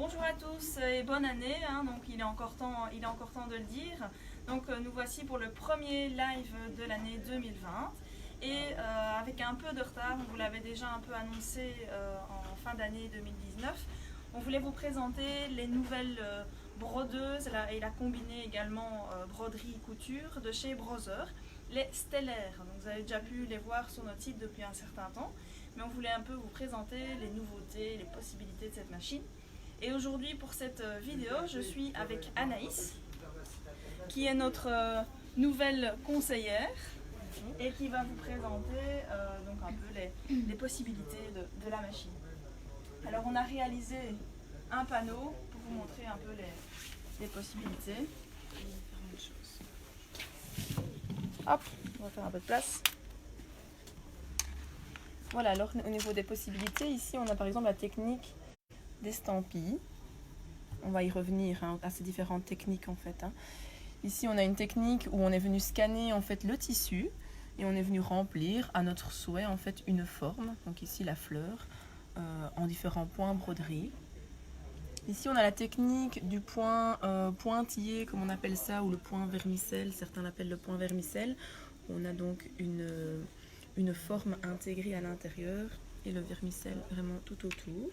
Bonjour à tous et bonne année, donc il est encore temps de le dire. Donc nous voici pour le premier live de l'année 2020 et avec un peu de retard, on vous l'avait déjà un peu annoncé en fin d'année 2019. On voulait vous présenter les nouvelles brodeuses et la combinée également broderie couture de chez Brother, les stellaires. Donc vous avez déjà pu les voir sur notre site depuis un certain temps, mais on voulait un peu vous présenter les nouveautés, les possibilités de cette machine. Et aujourd'hui pour cette vidéo, je suis avec Anaïs, qui est notre nouvelle conseillère et qui va vous présenter donc un peu les possibilités de la machine. Alors on a réalisé un panneau pour vous montrer un peu les possibilités. Hop, on va faire un peu de place. Voilà, alors au niveau des possibilités, ici on a par exemple la technique d'estampille. On va y revenir à ces différentes techniques en fait. Ici on a une technique où on est venu scanner en fait le tissu et on est venu remplir à notre souhait en fait une forme. Donc ici la fleur en différents points broderie. Ici on a la technique du point pointillé comme on appelle ça, ou le point vermicelle, certains l'appellent le point vermicelle. On a donc une forme intégrée à l'intérieur et le vermicelle vraiment tout autour.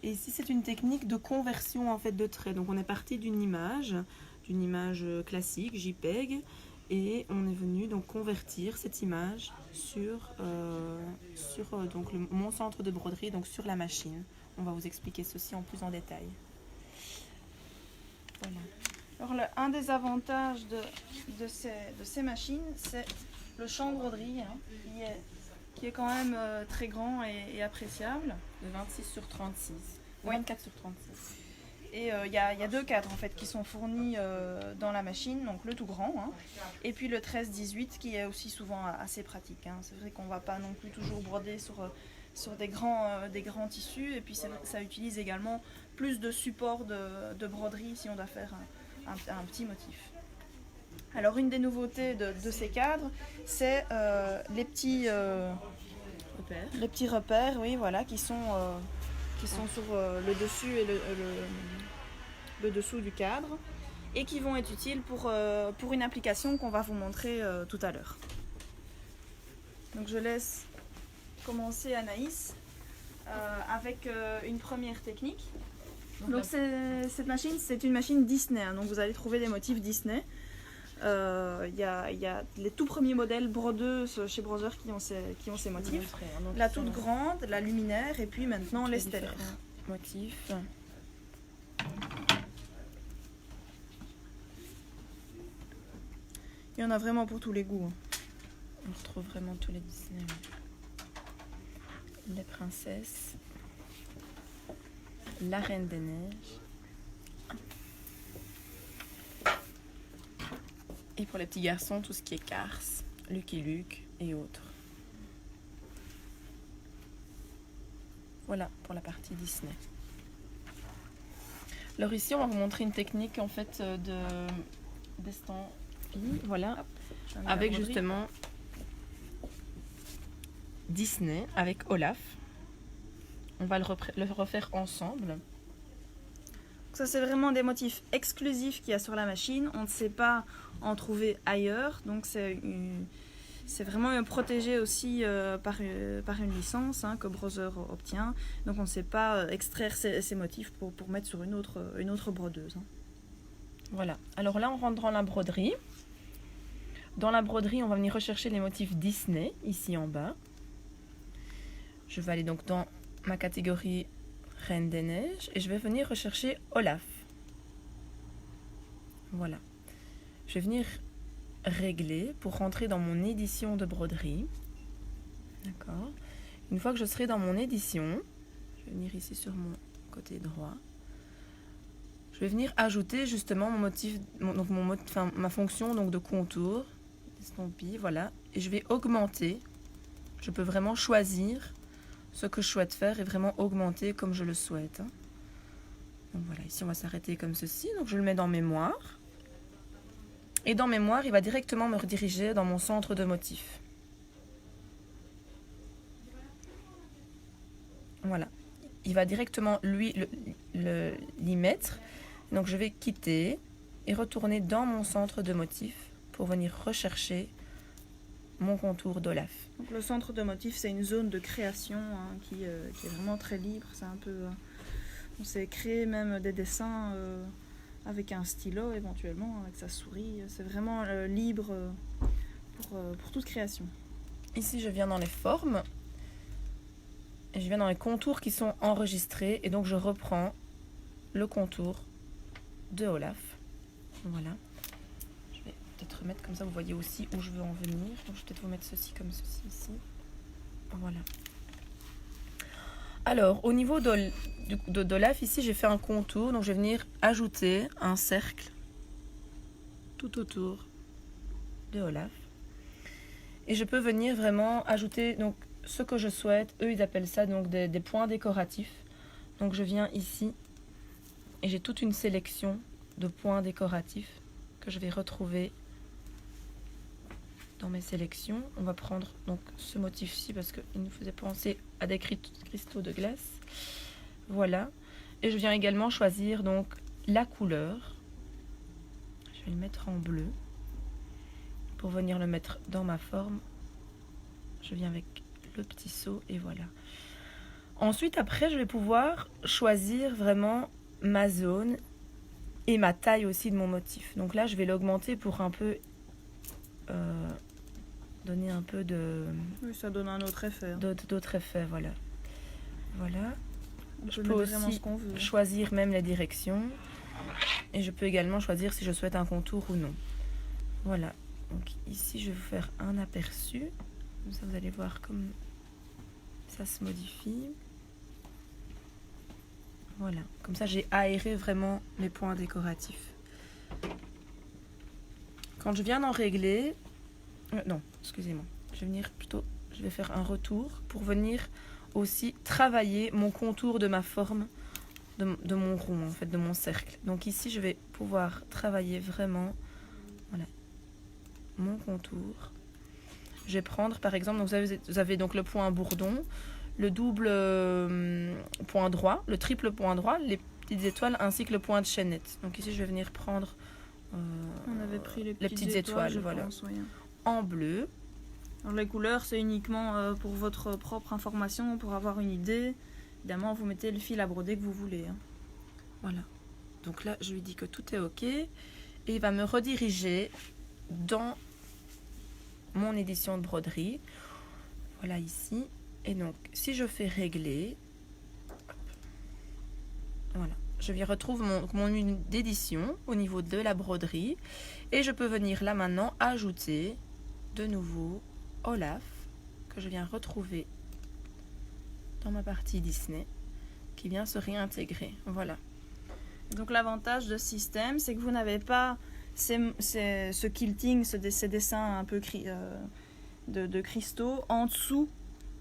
Et ici c'est une technique de conversion en fait de traits. Donc on est parti d'une image classique JPEG et on est venu donc convertir cette image sur donc mon centre de broderie, donc sur la machine. On va vous expliquer ceci en plus en détail. Voilà. Alors un des avantages de ces machines, c'est le champ de broderie qui est quand même très grand et appréciable, de 26 sur 36, 24 sur 36. Et il y a deux cadres en fait qui sont fournis dans la machine, donc le tout grand et puis le 13-18 qui est aussi souvent assez pratique. C'est vrai qu'on ne va pas non plus toujours broder sur des grands tissus, et puis ça utilise également plus de support de broderie si on doit faire un petit motif. Alors une des nouveautés de ces cadres, c'est les petits repères, oui, voilà, qui sont sur le dessus et le dessous du cadre, et qui vont être utiles pour une application qu'on va vous montrer tout à l'heure. Donc je laisse commencer Anaïs avec une première technique. Donc cette machine, c'est une machine Disney, donc vous allez trouver des motifs Disney. Il y a les tout premiers modèles brodeuses chez Brother qui ont ces motifs. La toute grande, la luminaire, et puis maintenant les stellaires. Motifs. Il y en a vraiment pour tous les goûts. On retrouve vraiment tous les Disney. Les princesses. La Reine des Neiges. Et pour les petits garçons, tout ce qui est Cars, Lucky Luke et autres. Voilà pour la partie Disney. Alors ici, on va vous montrer une technique en fait d'estampille, voilà, avec justement Disney, avec Olaf. On va le refaire ensemble. Ça, c'est vraiment des motifs exclusifs qu'il y a sur la machine. On ne sait pas en trouver ailleurs. Donc, c'est vraiment protégé aussi par une licence que Brother obtient. Donc, on ne sait pas extraire ces motifs pour mettre sur une autre brodeuse. Voilà. Alors là, on rentre dans la broderie. Dans la broderie, on va venir rechercher les motifs Disney, ici en bas. Je vais aller donc dans ma catégorie Reine des Neiges et je vais venir rechercher Olaf. Voilà. Je vais venir régler pour rentrer dans mon édition de broderie. D'accord. Une fois que je serai dans mon édition, je vais venir ici sur mon côté droit. Je vais venir ajouter justement mon motif, ma fonction donc de contour, d'estampille, voilà. Et je vais augmenter. Je peux vraiment choisir ce que je souhaite faire et vraiment augmenter comme je le souhaite. Donc voilà, ici on va s'arrêter comme ceci. Donc je le mets dans mémoire. Et dans mémoire, il va directement me rediriger dans mon centre de motif. Voilà. il va directement lui l'y mettre. Donc je vais quitter et retourner dans mon centre de motif pour venir rechercher mon contour d'Olaf. Donc le centre de motif, c'est une zone de création qui est vraiment très libre. C'est un peu, on s'est créé même des dessins avec un stylo éventuellement, avec sa souris. C'est vraiment libre pour toute création. Ici, je viens dans les formes et je viens dans les contours qui sont enregistrés et donc je reprends le contour de Olaf. Voilà. Je vais peut-être remettre comme ça, vous voyez aussi où je veux en venir. Donc, je vais peut-être vous mettre ceci comme ceci ici. Voilà. Alors, au niveau d'Olaf, ici, j'ai fait un contour. Donc, je vais venir ajouter un cercle tout autour de Olaf. Et je peux venir vraiment ajouter donc, ce que je souhaite. Eux, ils appellent ça donc des points décoratifs. Donc, je viens ici et j'ai toute une sélection de points décoratifs que je vais retrouver dans mes sélections. On va prendre donc ce motif-ci parce qu'il nous faisait penser à des cristaux de glace. Voilà. Et je viens également choisir donc la couleur. Je vais le mettre en bleu. Pour venir le mettre dans ma forme, je viens avec le petit seau et voilà. Ensuite, après, je vais pouvoir choisir vraiment ma zone et ma taille aussi de mon motif. Donc là, je vais l'augmenter pour un peu donner un peu de... Oui, ça donne un autre effet. D'autres effets, voilà. Voilà. Je peux aussi choisir même les directions. Et je peux également choisir si je souhaite un contour ou non. Voilà. Donc ici, je vais vous faire un aperçu. Comme ça, vous allez voir comme ça se modifie. Voilà. Comme ça, j'ai aéré vraiment mes points décoratifs. Quand je viens d'en régler... non, excusez-moi. Je vais faire un retour pour venir aussi travailler mon contour de ma forme, de mon rond, en fait, de mon cercle. Donc ici, je vais pouvoir travailler vraiment... Voilà. Mon contour. Je vais prendre par exemple, donc vous avez donc le point bourdon, le double point droit, le triple point droit, les petites étoiles ainsi que le point de chaînette. Donc ici je vais venir prendre on avait pris les petites étoiles voilà. Pense, oui. En bleu. Alors les couleurs c'est uniquement pour votre propre information, pour avoir une idée. Évidemment vous mettez le fil à broder que vous voulez. Hein. Voilà. Donc là je lui dis que tout est ok et il va me rediriger dans mon édition de broderie. Voilà ici. Et donc, si je fais régler, voilà, je vais retrouver mon unité d'édition au niveau de la broderie. Et je peux venir là maintenant ajouter de nouveau Olaf, que je viens retrouver dans ma partie Disney, qui vient se réintégrer. Voilà. Donc l'avantage de ce système, c'est que vous n'avez pas ce quilting, ces dessins un peu de cristaux en dessous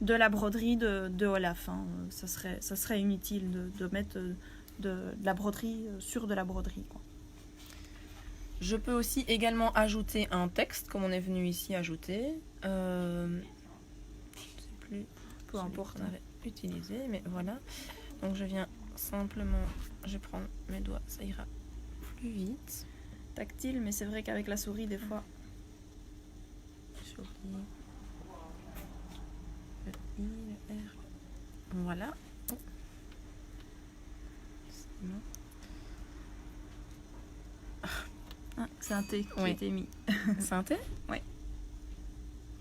de la broderie de Olaf. Hein. Ça serait inutile de mettre de la broderie sur de la broderie. Quoi. Je peux aussi également ajouter un texte, comme on est venu ici ajouter. Je ne sais plus, peu importe, on avait utilisé, mais voilà. Donc je viens simplement, je vais prendre mes doigts, ça ira plus vite. Tactile, mais c'est vrai qu'avec la souris, des fois. Souris. Le I, le R. Voilà. Oh. C'est bon. C'est un T qui a été mis. C'est un T ? Oui.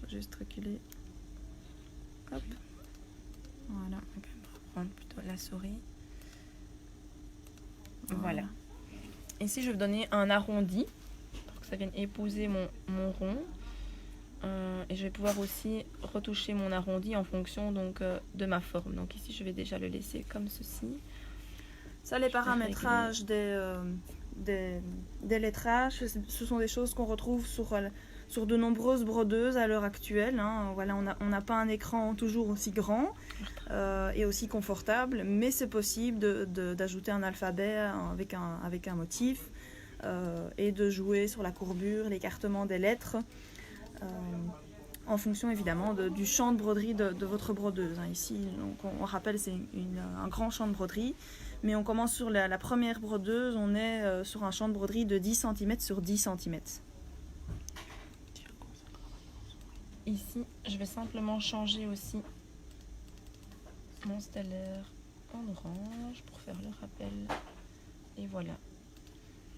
Faut juste reculer. Hop. Voilà. On va prendre plutôt la souris. Voilà. Ici, je vais donner un arrondi pour que ça vienne épouser mon rond. Et je vais pouvoir aussi retoucher mon arrondi en fonction donc, de ma forme. Donc ici, je vais déjà le laisser comme ceci. Ça, les paramétrages des lettrages, ce sont des choses qu'on retrouve sur de nombreuses brodeuses à l'heure actuelle. Hein. Voilà, on n'a pas un écran toujours aussi grand et aussi confortable, mais c'est possible d'ajouter un alphabet avec un motif et de jouer sur la courbure, l'écartement des lettres. en fonction évidemment du champ de broderie de votre brodeuse. Ici, donc, on rappelle, c'est un grand champ de broderie, mais on commence sur la première brodeuse, on est sur un champ de broderie de 10 cm sur 10 cm. Ici, je vais simplement changer aussi mon stellaire en orange pour faire le rappel. Et voilà.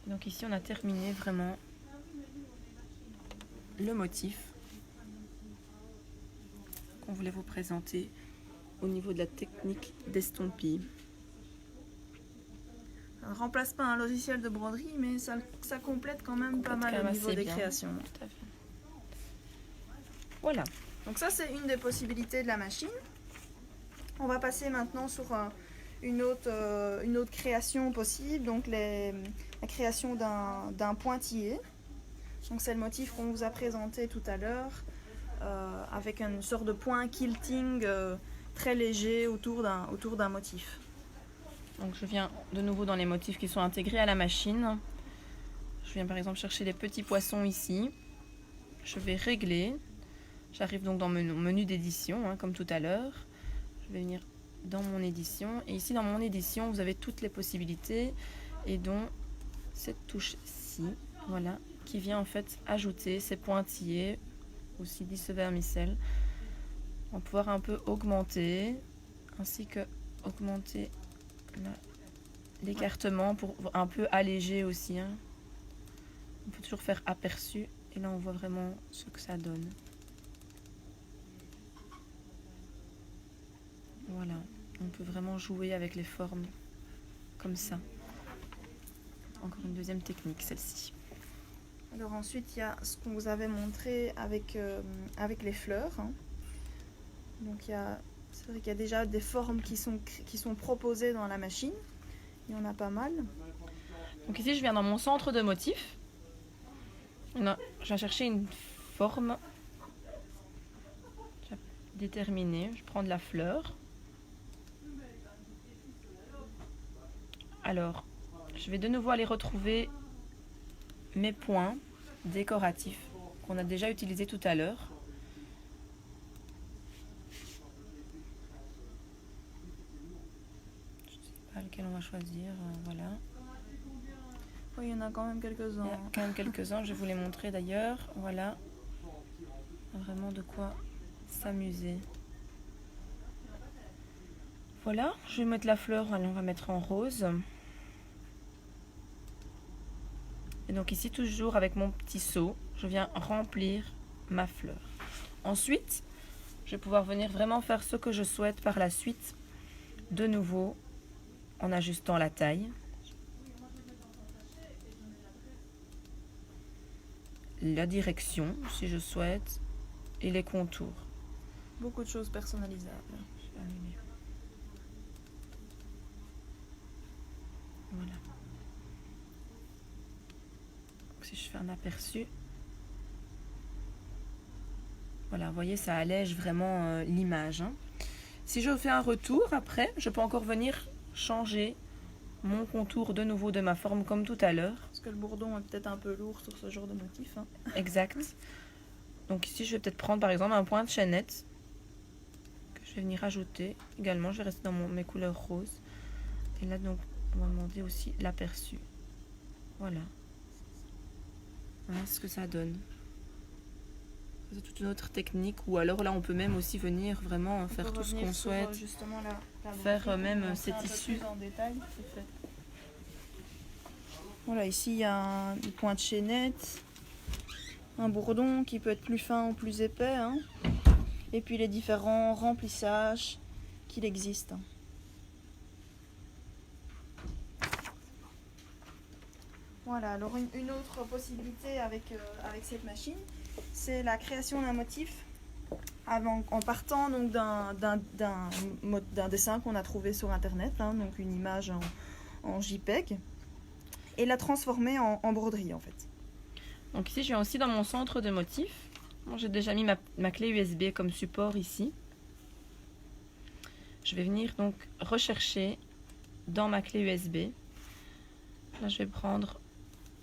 Donc ici, on a terminé vraiment le motif qu'on voulait vous présenter au niveau de la technique d'estampille. Ça ne remplace pas un logiciel de broderie, mais ça complète quand même pas mal au niveau des créations. Tout à fait. Voilà. Donc ça, c'est une des possibilités de la machine. On va passer maintenant sur une autre création possible, donc la création d'un pointillé. Donc c'est le motif qu'on vous a présenté tout à l'heure, avec une sorte de point quilting très léger autour d'un motif. Donc je viens de nouveau dans les motifs qui sont intégrés à la machine. Je viens par exemple chercher les petits poissons ici. Je vais régler. J'arrive donc dans mon menu d'édition, comme tout à l'heure. Je vais venir dans mon édition. Et ici dans mon édition, vous avez toutes les possibilités. Et dont cette touche-ci, voilà, qui vient en fait ajouter ces pointillés, aussi dit ce vermicelle. On va pouvoir un peu augmenter, ainsi que augmenter l'écartement pour un peu alléger aussi. On peut toujours faire aperçu. Et là, on voit vraiment ce que ça donne. Voilà, on peut vraiment jouer avec les formes comme ça. Encore une deuxième technique, celle-ci. Alors ensuite, il y a ce qu'on vous avait montré avec les fleurs. Donc c'est vrai qu'il y a déjà des formes qui sont proposées dans la machine. Il y en a pas mal. Donc ici, je viens dans mon centre de motifs. Je vais chercher une forme déterminée. Je prends de la fleur. Alors, je vais de nouveau aller retrouver mes points décoratifs qu'on a déjà utilisés tout à l'heure. Je ne sais pas lequel on va choisir, voilà. Oui, il y en a quand même quelques-uns. Il y a quand même quelques-uns, je vais vous les montrer d'ailleurs. Voilà, vraiment de quoi s'amuser. Voilà, je vais mettre la fleur, allez, on va mettre en rose. Et donc ici, toujours avec mon petit seau, je viens remplir ma fleur. Ensuite, je vais pouvoir venir vraiment faire ce que je souhaite par la suite. De nouveau, en ajustant la taille. La direction, si je souhaite, et les contours. Beaucoup de choses personnalisables. Voilà. Si je fais un aperçu, voilà, vous voyez, ça allège vraiment l'image. Si je fais un retour après, je peux encore venir changer mon contour de nouveau de ma forme comme tout à l'heure. Parce que le bourdon est peut-être un peu lourd sur ce genre de motif. Exact. Donc ici, je vais peut-être prendre par exemple un point de chaînette que je vais venir ajouter. Également, je vais rester dans mes couleurs roses. Et là, donc, on va demander aussi l'aperçu. Voilà. Voilà ce que ça donne. C'est toute une autre technique. Ou alors là, on peut même aussi venir vraiment faire tout ce qu'on souhaite. Justement, faire même ces tissus. En détail, c'est fait. Voilà, ici, il y a des points de chaînette. Un bourdon qui peut être plus fin ou plus épais. Et puis les différents remplissages qu'il existe. Voilà, alors une autre possibilité avec cette machine, c'est la création d'un motif en partant donc d'un dessin qu'on a trouvé sur internet, donc une image en JPEG, et la transformer en broderie en fait. Donc ici je viens aussi dans mon centre de motifs. Bon, j'ai déjà mis ma clé USB comme support ici. Je vais venir donc rechercher dans ma clé USB. Là je vais prendre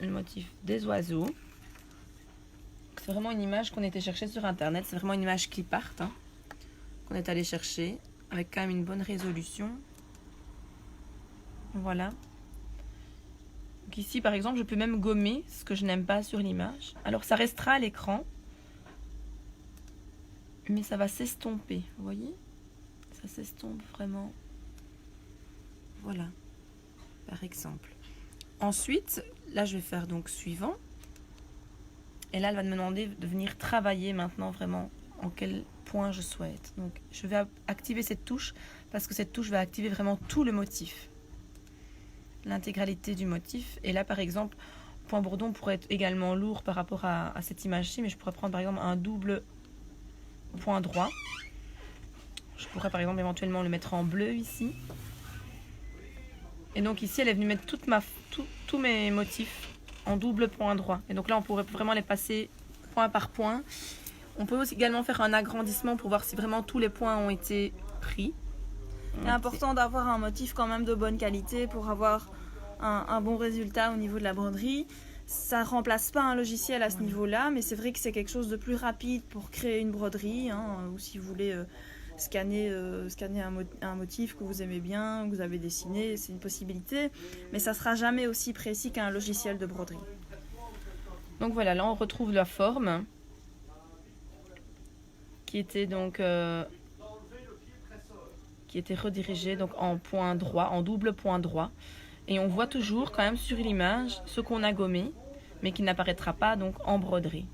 le motif des oiseaux. C'est vraiment une image qu'on était chercher sur internet. C'est vraiment une image clip art hein, qu'on est allé chercher avec quand même une bonne résolution. Voilà. Donc ici par exemple je peux même gommer ce que je n'aime pas sur l'image. Alors ça restera à l'écran. Mais ça va s'estomper. Vous voyez? Ça s'estompe vraiment. Voilà. Par exemple. Ensuite, là je vais faire donc suivant. Et là elle va me demander de venir travailler maintenant vraiment en quel point je souhaite. Donc je vais activer cette touche parce que cette touche va activer vraiment tout le motif. L'intégralité du motif. Et là par exemple, point bourdon pourrait être également lourd par rapport à cette image-ci, mais je pourrais prendre par exemple un double point droit. Je pourrais par exemple éventuellement le mettre en bleu ici. Et donc ici elle est venue mettre tous mes motifs en double point droit. Et donc là on pourrait vraiment les passer point par point. On peut aussi également faire un agrandissement pour voir si vraiment tous les points ont été pris. C'est important d'avoir un motif quand même de bonne qualité pour avoir un bon résultat au niveau de la broderie. Ça ne remplace pas un logiciel à ce niveau-là, mais c'est vrai que c'est quelque chose de plus rapide pour créer une broderie, hein, ou si vous voulez scanner un motif que vous aimez bien, que vous avez dessiné, c'est une possibilité, mais ça ne sera jamais aussi précis qu'un logiciel de broderie. Donc voilà, là on retrouve la forme qui était donc qui était redirigée donc en point droit, en double point droit. Et on voit toujours quand même sur l'image ce qu'on a gommé, mais qui n'apparaîtra pas donc en broderie.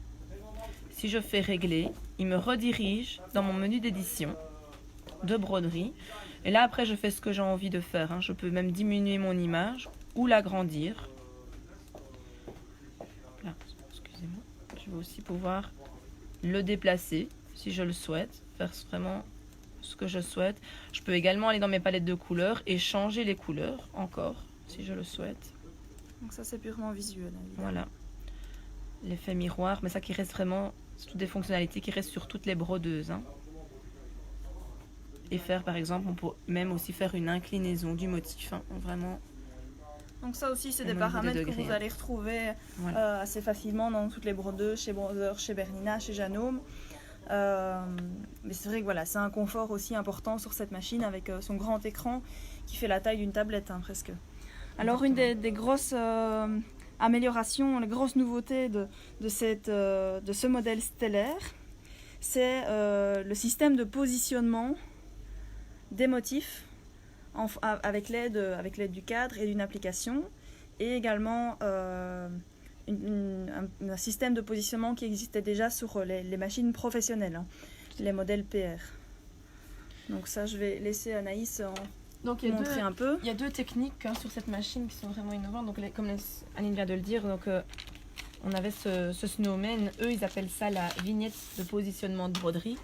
Si je fais régler, il me redirige dans mon menu d'édition de broderie. Et là après je fais ce que j'ai envie de faire. Hein. Je peux même diminuer mon image ou l'agrandir. Là, excusez-moi. Je vais aussi pouvoir le déplacer si je le souhaite, faire vraiment ce que je souhaite. Je peux également aller dans mes palettes de couleurs et changer les couleurs encore si je le souhaite. Donc ça c'est purement visuel. Évidemment. Voilà. L'effet miroir, mais ça qui reste vraiment, c'est toutes des fonctionnalités qui restent sur toutes les brodeuses. Hein. Et faire par exemple, on peut même aussi faire une inclinaison du motif. Hein, vraiment. Donc ça aussi c'est des paramètres que vous allez retrouver assez facilement dans toutes les brodeuses, chez Brodeur, chez Bernina, chez Janome. Mais c'est vrai que voilà, c'est un confort aussi important sur cette machine avec son grand écran qui fait la taille d'une tablette hein, presque. Alors une des grosses améliorations, les grosses nouveautés de ce modèle stellaire, c'est le système de positionnement des motifs avec l'aide du cadre et d'une application, et également un système de positionnement qui existait déjà sur les machines professionnelles, hein, les modèles PR. Donc ça, je vais laisser Anaïs montrer un peu. Il y a deux techniques hein, sur cette machine qui sont vraiment innovantes. Donc, comme Aline vient de le dire, donc, on avait ce snowman. Eux, ils appellent ça la vignette de positionnement de broderie.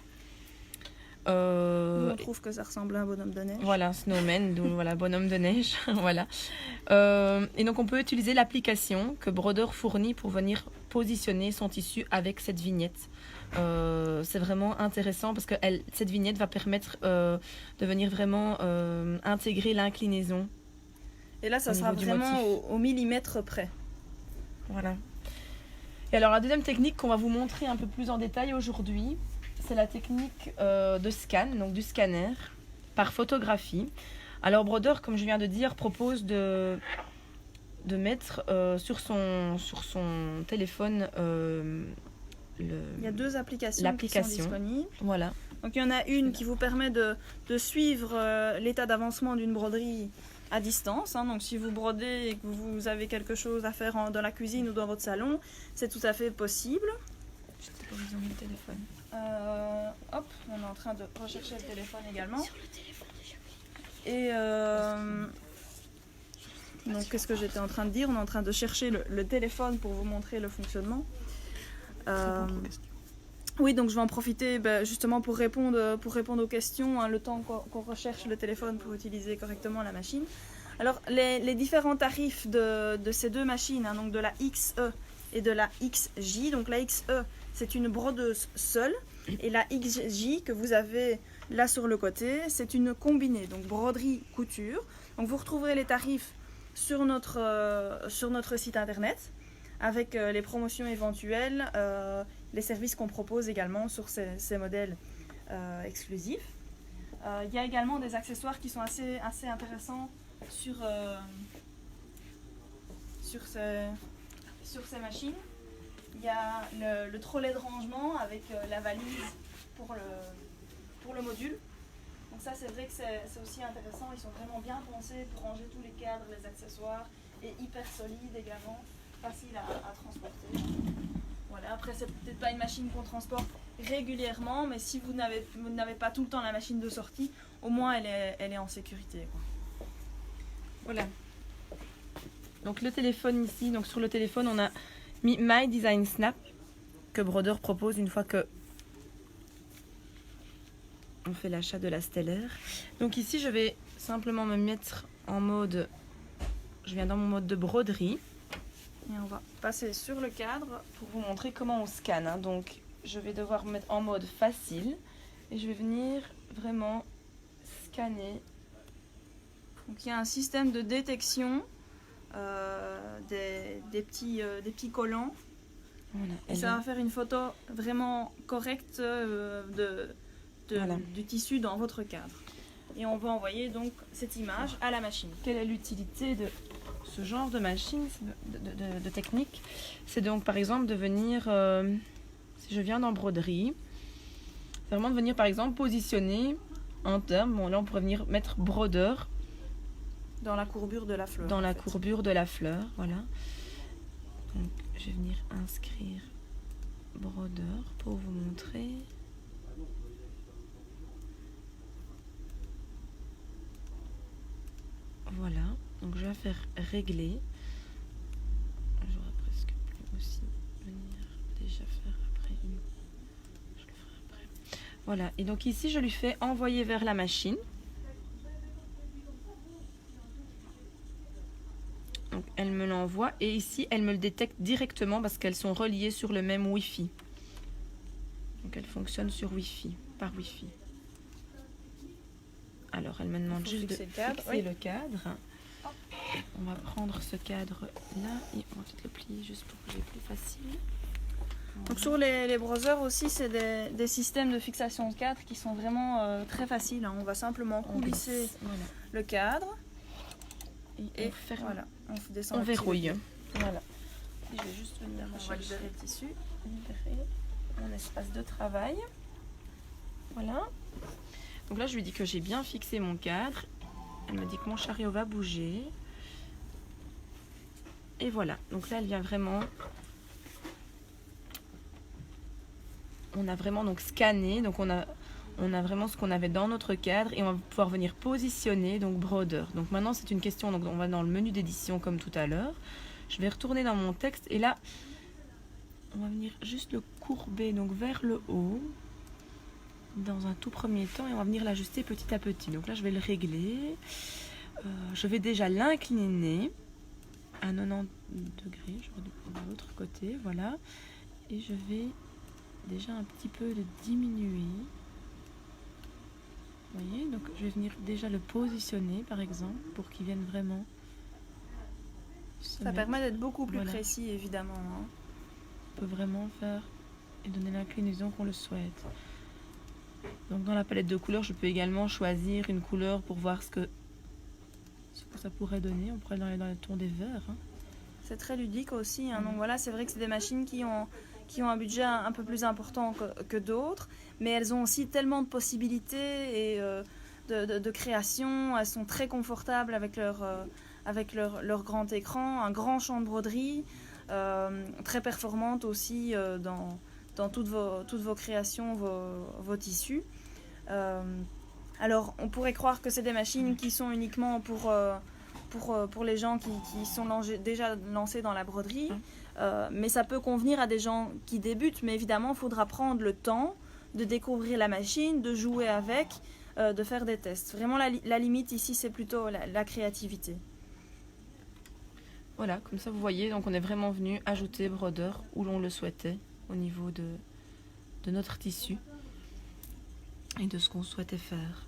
On trouve que ça ressemble à un bonhomme de neige. Voilà, snowman, donc voilà, bonhomme de neige. Voilà. Et donc, on peut utiliser l'application que Brodeur fournit pour venir positionner son tissu avec cette vignette. C'est vraiment intéressant parce que cette vignette va permettre de venir vraiment intégrer l'inclinaison. Et là, ça sera vraiment au millimètre près. Voilà. Et alors, la deuxième technique qu'on va vous montrer un peu plus en détail aujourd'hui, c'est la technique de scan, donc du scanner, par photographie. Alors, Brodeur, comme je viens de dire, propose de mettre sur son téléphone il y a deux applications qui sont disponibles. Voilà. Donc il y en a une qui vous permet de suivre l'état d'avancement d'une broderie à distance. Hein. Donc si vous brodez et que vous avez quelque chose à faire dans la cuisine ou dans votre salon, c'est tout à fait possible. Je sais pas où ils ont mis le téléphone. Hop, on est en train de rechercher le téléphone également. Sur le téléphone de Et donc qu'est-ce que j'étais en train de dire? On est en train de chercher le téléphone pour vous montrer le fonctionnement. Oui, donc je vais en profiter justement pour répondre aux questions, hein, le temps qu'on recherche le téléphone pour utiliser correctement la machine. Alors, les différents tarifs de ces deux machines, hein, donc de la XE et de la XJ. Donc la XE, c'est une brodeuse seule, et la XJ que vous avez là sur le côté, c'est une combinée, donc broderie couture. Donc vous retrouverez les tarifs sur notre site internet, avec les promotions éventuelles. les services qu'on propose également sur ces modèles exclusifs. Il y a également des accessoires qui sont assez intéressants sur ces machines. Il y a le trolley de rangement avec la valise pour le module. Donc ça, c'est vrai que c'est aussi intéressant. Ils sont vraiment bien pensés pour ranger tous les cadres, les accessoires, et hyper solides également, facile à transporter. Voilà. Après, c'est peut-être pas une machine qu'on transporte régulièrement, mais si vous n'avez pas tout le temps la machine de sortie, au moins elle est en sécurité, quoi. Voilà. Donc le téléphone ici, donc sur le téléphone, on a mis My Design Snap que Brodeur propose une fois que on fait l'achat de la stellaire. Donc ici, je vais simplement me mettre en mode, je viens dans mon mode de broderie. Et on va passer sur le cadre. Pour vous montrer comment on scanne, hein. Donc je vais devoir me mettre en mode facile et je vais venir vraiment scanner. Donc il y a un système de détection des petits collants. Voilà. Et ça va faire une photo vraiment correcte Voilà. du tissu dans votre cadre. Et on va envoyer donc cette image à la machine. Quelle est l'utilité de ce genre de machine, de technique? C'est donc par exemple de venir, si je viens dans broderie, c'est vraiment de venir par exemple positionner un terme. Bon, là on pourrait venir mettre brodeur dans la courbure de la fleur. Dans la courbure de la fleur, voilà. Donc je vais venir inscrire brodeur pour vous montrer. Voilà, donc je vais faire régler. J'aurais presque pu aussi venir déjà faire après une. Je le ferai après. Voilà, et donc ici je lui fais envoyer vers la machine. Donc elle me l'envoie et ici elle me le détecte directement parce qu'elles sont reliées sur le même Wi-Fi. Donc elle fonctionne sur Wi-Fi, par Wi-Fi. Alors elle me demande juste de fixer le cadre. On va prendre ce cadre là et on va peut-être le plier juste pour que j'ai plus facile. Voilà. Donc sur les browsers aussi, c'est des systèmes de fixation de cadre qui sont vraiment très faciles, hein. On va simplement coulisser le cadre et voilà, on verrouille. Voilà. Et je vais juste venir libérer le tissu, libérer mon espace de travail. Voilà. Donc là, je lui dis que j'ai bien fixé mon cadre. Elle me dit que mon chariot va bouger. Et voilà. Donc là, elle vient vraiment... On a vraiment donc scanné. Donc on a vraiment ce qu'on avait dans notre cadre. Et on va pouvoir venir positionner donc brodeur. Donc maintenant, c'est une question. Donc on va dans le menu d'édition comme tout à l'heure. Je vais retourner dans mon texte. Et là, on va venir juste le courber donc vers le haut. Dans un tout premier temps et on va venir l'ajuster petit à petit. Donc là je vais le régler. Je vais déjà l'incliner à 90 degrés. Je vais de l'autre côté, voilà. Et je vais déjà un petit peu le diminuer. Vous voyez, donc je vais venir déjà le positionner par exemple pour qu'il vienne vraiment. Ça permet d'être beaucoup plus précis évidemment, hein. On peut vraiment faire et donner l'inclinaison qu'on le souhaite. Donc dans la palette de couleurs, je peux également choisir une couleur pour voir ce que ça pourrait donner. On pourrait aller dans les tons des verts, hein. C'est très ludique aussi, hein. Donc voilà, c'est vrai que c'est des machines qui ont un budget un peu plus important que d'autres, mais elles ont aussi tellement de possibilités et de création. Elles sont très confortables avec leur grand écran, un grand champ de broderie, très performantes aussi dans toutes vos créations, vos tissus. Alors, on pourrait croire que c'est des machines qui sont uniquement pour les gens qui sont déjà lancés dans la broderie, mais ça peut convenir à des gens qui débutent, mais évidemment, il faudra prendre le temps de découvrir la machine, de jouer avec, de faire des tests. Vraiment, la limite ici, c'est plutôt la créativité. Voilà, comme ça, vous voyez, donc on est vraiment venu ajouter brodeur où l'on le souhaitait au niveau de notre tissu et de ce qu'on souhaitait faire.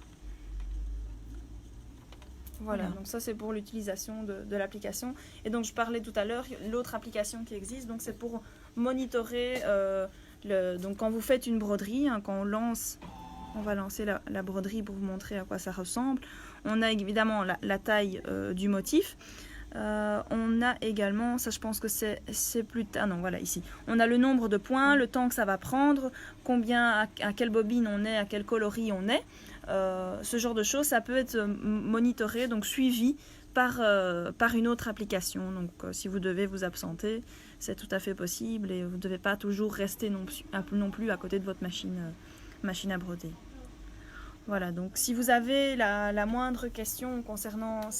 Voilà, donc ça c'est pour l'utilisation de l'application. Et donc je parlais tout à l'heure, l'autre application qui existe, donc c'est pour monitorer Donc quand vous faites une broderie, hein, quand on va lancer la broderie pour vous montrer à quoi ça ressemble. On a évidemment la taille du motif. On a également, ça je pense que c'est plus tard, non voilà ici, on a le nombre de points, le temps que ça va prendre, combien, à quelle bobine on est, à quel coloris on est, ce genre de choses, ça peut être monitoré, donc suivi par une autre application. Donc si vous devez vous absenter, c'est tout à fait possible et vous ne devez pas toujours rester non plus à côté de votre machine à broder. Voilà, donc si vous avez la moindre question concernant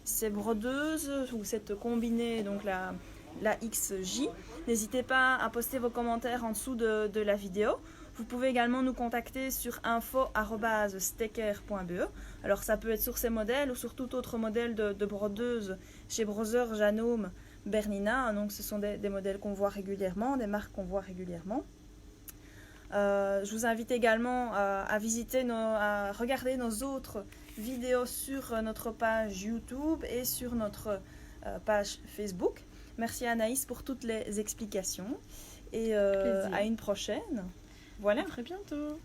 ces brodeuses ou cette combinée, donc la XJ, n'hésitez pas à poster vos commentaires en dessous de la vidéo. Vous pouvez également nous contacter sur info@stecker.be. Alors ça peut être sur ces modèles ou sur tout autre modèle de brodeuse chez Brother, Janome, Bernina. Donc ce sont des modèles qu'on voit régulièrement, des marques qu'on voit régulièrement. Je vous invite également à regarder nos autres vidéos sur notre page YouTube et sur notre page Facebook. Merci Anaïs pour toutes les explications et à une prochaine. Voilà. À très bientôt.